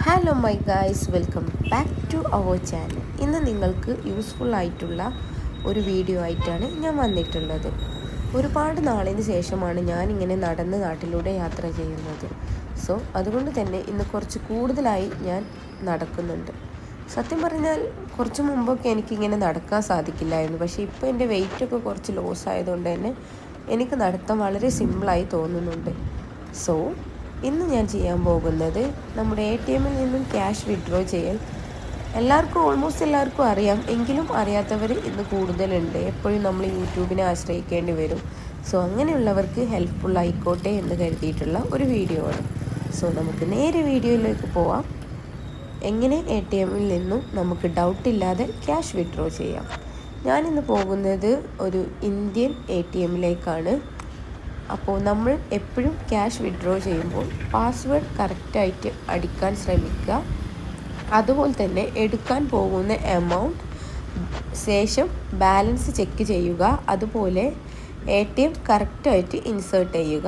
Hello my guys, welcome back to our channel. ഇന്ന് നിങ്ങൾക്ക് useful ആയിട്ടുള്ള ഒരു വീഡിയോ ആയിട്ടാണ് ഞാൻ വന്നിട്ടുള്ളത്. ഒരുപാട് നാളിന് ശേഷമാണ് ഞാനിങ്ങനെ നടന്ന് നാട്ടിലൂടെ യാത്ര ചെയ്യുന്നത്. അതുകൊണ്ട് തന്നെ ഇന്ന് കുറച്ച് കൂടുതലായി ഞാൻ നടക്കുന്നുണ്ട്. സത്യം പറഞ്ഞാൽ കുറച്ച് മുമ്പൊക്കെ എനിക്കിങ്ങനെ നടക്കാൻ സാധിക്കില്ലായിരുന്നു. പക്ഷേ ഇപ്പോൾ എൻ്റെ വെയിറ്റൊക്കെ കുറച്ച് ലോസ് ആയതുകൊണ്ട് തന്നെ എനിക്ക് നടത്താൻ വളരെ സിമ്പിളായി തോന്നുന്നുണ്ട്. ഇന്ന് ഞാൻ ചെയ്യാൻ പോകുന്നത് നമ്മുടെ ATM നിന്നും ക്യാഷ് വിഡ്രോ ചെയ്യൽ. ഓൾമോസ്റ്റ് എല്ലാവർക്കും അറിയാം, എങ്കിലും അറിയാത്തവർ ഇന്ന് കൂടുതലുണ്ട്. എപ്പോഴും നമ്മൾ യൂട്യൂബിനെ ആശ്രയിക്കേണ്ടി വരും. അങ്ങനെയുള്ളവർക്ക് ഹെൽപ്ഫുൾ ആയിക്കോട്ടെ എന്ന് കരുതിയിട്ടുള്ള ഒരു വീഡിയോ ആണ്. നമുക്ക് നേരെ വീഡിയോയിലേക്ക് പോവാം. എങ്ങനെ ATM നിന്നും നമുക്ക് ഡൗട്ടില്ലാതെ ക്യാഷ് വിഡ്രോ ചെയ്യാം. ഞാനിന്ന് പോകുന്നത് ഒരു ഇന്ത്യൻ ATM. അപ്പോൾ നമ്മൾ എപ്പോഴും ക്യാഷ് വിഡ്രോ ചെയ്യുമ്പോൾ പാസ്വേഡ് കറക്റ്റായിട്ട് അടിക്കാൻ ശ്രമിക്കുക. അതുപോലെ തന്നെ എടുക്കാൻ പോകുന്ന എമൗണ്ട് ശേഷം ബാലൻസ് ചെക്ക് ചെയ്യുക. അതുപോലെ ATM കറക്റ്റായിട്ട് ഇൻസേർട്ട് ചെയ്യുക.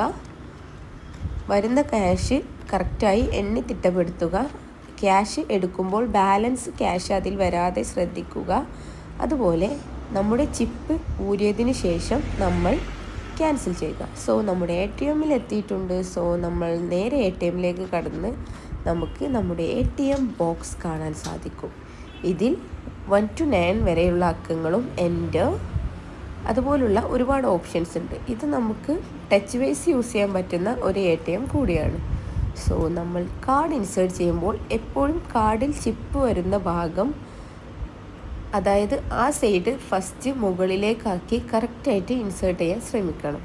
വരുന്ന ക്യാഷ് കറക്റ്റായി എണ്ണി തിട്ടപ്പെടുത്തുക. ക്യാഷ് എടുക്കുമ്പോൾ ബാലൻസ് ക്യാഷ് അതിൽ വരാതെ ശ്രദ്ധിക്കുക. അതുപോലെ നമ്മുടെ ചിപ്പ് ഊരിയതിന് ശേഷം നമ്മൾ ക്യാൻസൽ ചെയ്യുക. നമ്മുടെ ATM എത്തിയിട്ടുണ്ട്. നമ്മൾ നേരെ ATM കടന്ന് നമുക്ക് നമ്മുടെ ATM ബോക്സ് കാണാൻ സാധിക്കും. ഇതിൽ 1 to 9 വരെയുള്ള അക്കങ്ങളും എൻ്റർ അതുപോലുള്ള ഒരുപാട് ഓപ്ഷൻസ് ഉണ്ട്. ഇത് നമുക്ക് ടച്ച് വൈസ് യൂസ് ചെയ്യാൻ പറ്റുന്ന ഒരു ATM കൂടിയാണ്. നമ്മൾ കാർഡ് ഇൻസേർട്ട് ചെയ്യുമ്പോൾ എപ്പോഴും കാർഡിൽ ചിപ്പ് വരുന്ന ഭാഗം, അതായത് ആ സൈഡ് ഫസ്റ്റ് മുകളിലേക്കാക്കി കറക്റ്റായിട്ട് ഇൻസേർട്ട് ചെയ്യാൻ ശ്രമിക്കണം.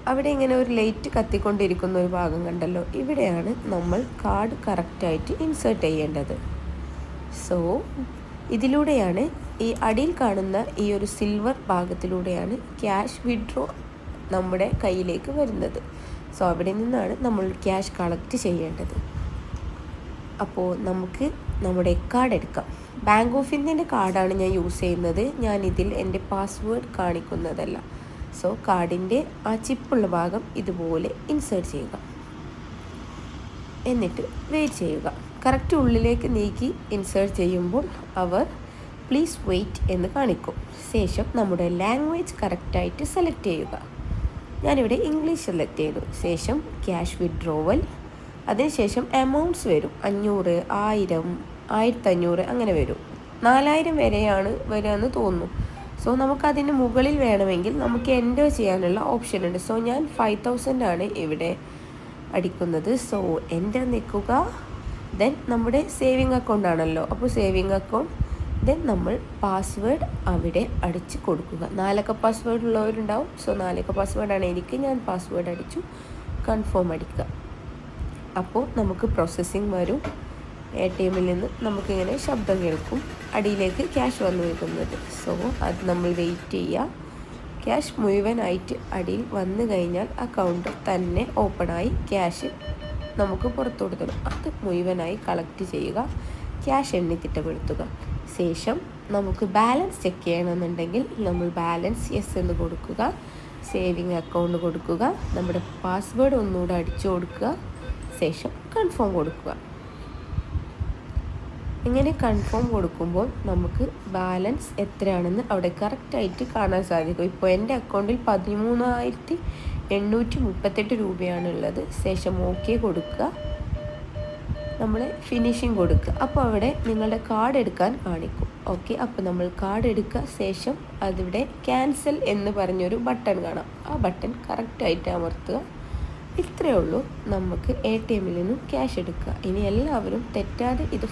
അവിടെ ഇങ്ങനെ ഒരു ലൈറ്റ് കത്തിക്കൊണ്ടിരിക്കുന്ന ഒരു ഭാഗം കണ്ടല്ലോ, ഇവിടെയാണ് നമ്മൾ കാർഡ് കറക്റ്റായിട്ട് ഇൻസേർട്ട് ചെയ്യേണ്ടത്. ഇതിലൂടെയാണ്, ഈ അടിയിൽ കാണുന്ന ഈ ഒരു സിൽവർ ഭാഗത്തിലൂടെയാണ് ക്യാഷ് വിഡ്രോ നമ്മുടെ കയ്യിലേക്ക് വരുന്നത്. അവിടെ നിന്നാണ് നമ്മൾ ക്യാഷ് കളക്ട് ചെയ്യേണ്ടത്. അപ്പോൾ നമുക്ക് നമ്മുടെ കാർഡ് എടുക്കാം. ബാങ്ക് ഓഫ് ഇന്ത്യൻ്റെ കാർഡാണ് ഞാൻ യൂസ് ചെയ്യുന്നത്. ഞാനിതിൽ എൻ്റെ പാസ്വേഡ് കാണിക്കുന്നതല്ല. കാർഡിൻ്റെ ആ ചിപ്പുള്ള ഭാഗം ഇതുപോലെ ഇൻസേർട്ട് ചെയ്യുക. എന്നിട്ട് വെയിറ്റ് ചെയ്യുക. കറക്റ്റ് ഉള്ളിലേക്ക് നീക്കി ഇൻസേർട്ട് ചെയ്യുമ്പോൾ അവർ പ്ലീസ് വെയിറ്റ് എന്ന് കാണിക്കും. ശേഷം നമ്മുടെ ലാംഗ്വേജ് കറക്റ്റായിട്ട് സെലക്ട് ചെയ്യുക. ഞാനിവിടെ ഇംഗ്ലീഷ് സെലക്ട് ചെയ്തു. ശേഷം ക്യാഷ് വിഡ്രോവൽ, അതിനുശേഷം എമൗണ്ട്സ് വരും. 500, 1000, 1500 അങ്ങനെ വരും. 4000 വരെയാണ് വരികയെന്ന് തോന്നുന്നു. നമുക്കതിന് മുകളിൽ വേണമെങ്കിൽ നമുക്ക് എൻ്റർ ചെയ്യാനുള്ള ഓപ്ഷൻ ഉണ്ട്. ഞാൻ 5000 ആണ് ഇവിടെ അടിക്കുന്നത്. എൻ്റർ നിൽക്കുക. ദെൻ നമ്മുടെ സേവിങ് അക്കൗണ്ട് ആണല്ലോ, അപ്പോൾ സേവിങ് അക്കൗണ്ട്. ദെൻ നമ്മൾ പാസ്വേഡ് അവിടെ അടിച്ച് കൊടുക്കുക. 4 അക്ക പാസ്വേഡ് ഉള്ളവരുണ്ടാവും. 4 അക്ക പാസ്വേഡാണ് എനിക്ക്. ഞാൻ പാസ്വേഡ് അടിച്ചു. കൺഫേം അടിക്കുക. അപ്പോൾ നമുക്ക് പ്രോസസ്സിങ് വരും. ATM നിന്ന് നമുക്കിങ്ങനെ ശബ്ദം കേൾക്കും, അടിയിലേക്ക് ക്യാഷ് വന്നു വരുന്നത്. അത് നമ്മൾ വെയിറ്റ് ചെയ്യുക. ക്യാഷ് മുഴുവനായിട്ട് അടിയിൽ വന്നു കഴിഞ്ഞാൽ അക്കൗണ്ട് തന്നെ ഓപ്പണായി ക്യാഷ് നമുക്ക് പുറത്തോട്ട് തരും. അത് മുഴുവനായി കളക്ട് ചെയ്യുക. ക്യാഷ് എണ്ണി തിട്ടപ്പെടുത്തുക. ശേഷം നമുക്ക് ബാലൻസ് ചെക്ക് ചെയ്യണമെന്നുണ്ടെങ്കിൽ നമ്മൾ ബാലൻസ് യെസ് എന്ന് കൊടുക്കുക. സേവിങ് അക്കൗണ്ട് കൊടുക്കുക. നമ്മുടെ പാസ്വേഡ് ഒന്നുകൂടെ അടിച്ചു കൊടുക്കുക. ശേഷം കൺഫേം കൊടുക്കുക. ഇങ്ങനെ കൺഫേം കൊടുക്കുമ്പോൾ നമുക്ക് ബാലൻസ് എത്രയാണെന്ന് അവിടെ കറക്റ്റായിട്ട് കാണാൻ സാധിക്കും. ഇപ്പോൾ എൻ്റെ അക്കൗണ്ടിൽ 13,838 രൂപയാണുള്ളത്. ശേഷം ഓക്കെ കൊടുക്കുക. നമ്മൾ ഫിനിഷിങ് കൊടുക്കുക. അപ്പോൾ അവിടെ നിങ്ങളുടെ കാർഡ് എടുക്കാൻ കാണിക്കും. ഓക്കെ, അപ്പോൾ നമ്മൾ കാർഡ് എടുക്കുക. ശേഷം അതിവിടെ ക്യാൻസൽ എന്ന് പറഞ്ഞൊരു ബട്ടൺ കാണാം. ആ ബട്ടൺ കറക്റ്റായിട്ട് അമർത്തുക. ഇത്രയേ ഉള്ളൂ. നമുക്ക് ATM നിന്നും ക്യാഷ് എടുക്കുക. ഇനി എല്ലാവരും തെറ്റാതെ ഇത്